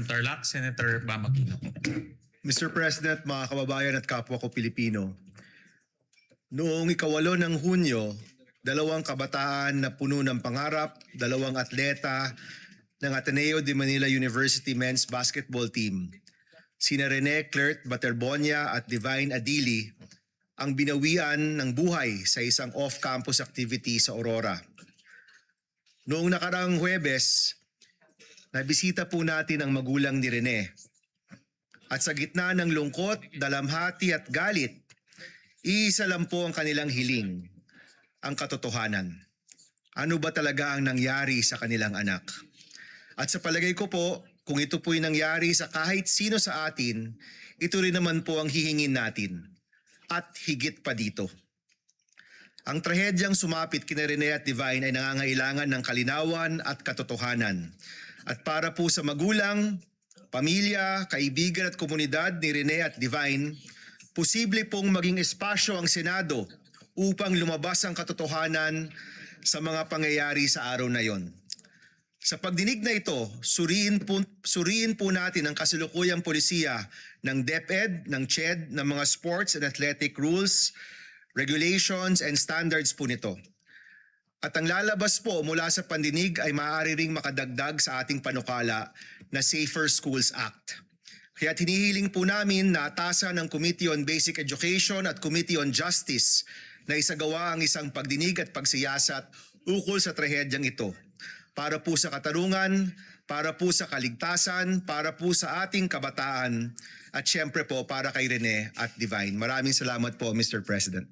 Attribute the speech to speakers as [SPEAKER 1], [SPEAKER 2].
[SPEAKER 1] Tarlac, Senator Bam Aquino.
[SPEAKER 2] Mr. President, mga kababayan at kapwa ko Pilipino, noong 8 ng Hunyo, 2 kabataan na puno ng pangarap, 2 atleta ng Ateneo de Manila University Men's Basketball Team, sina Rene Clert Baterbonia at Divine Adili, ang binawian ng buhay sa isang off-campus activity sa Aurora. Noong nakaraang Huwebes, nabisita po natin ang magulang ni Rene. At sa gitna ng lungkot, dalamhati at galit, iisa lang po ang kanilang hiling, ang katotohanan. Ano ba talaga ang nangyari sa kanilang anak? At sa palagay ko po, kung ito po'y nangyari sa kahit sino sa atin, ito rin naman po ang hihingin natin. At higit pa dito. Ang trahedyang sumapit kina Rene at Divine ay nangangailangan ng kalinawan at katotohanan. At para po sa magulang, pamilya, kaibigan at komunidad ni Rene at Divine, posible pong maging espasyo ang Senado upang lumabas ang katotohanan sa mga pangyayari sa araw na yon. Sa pagdinig na ito, suriin po natin ang kasalukuyang polisiya ng DepEd, ng CHED, ng mga sports and athletic rules, regulations and standards po nito. At ang lalabas po mula sa pandinig ay maaari ring makadagdag sa ating panukala na Safer Schools Act. Kaya hinihiling po namin na atasan ng Committee on Basic Education at Committee on Justice na isagawa ang isang pagdinig at pagsiyasat ukol sa trahedyang ito. Para po sa katarungan, para po sa kaligtasan, para po sa ating kabataan, at syempre po para kay Rene at Divine. Maraming salamat po, Mr. President.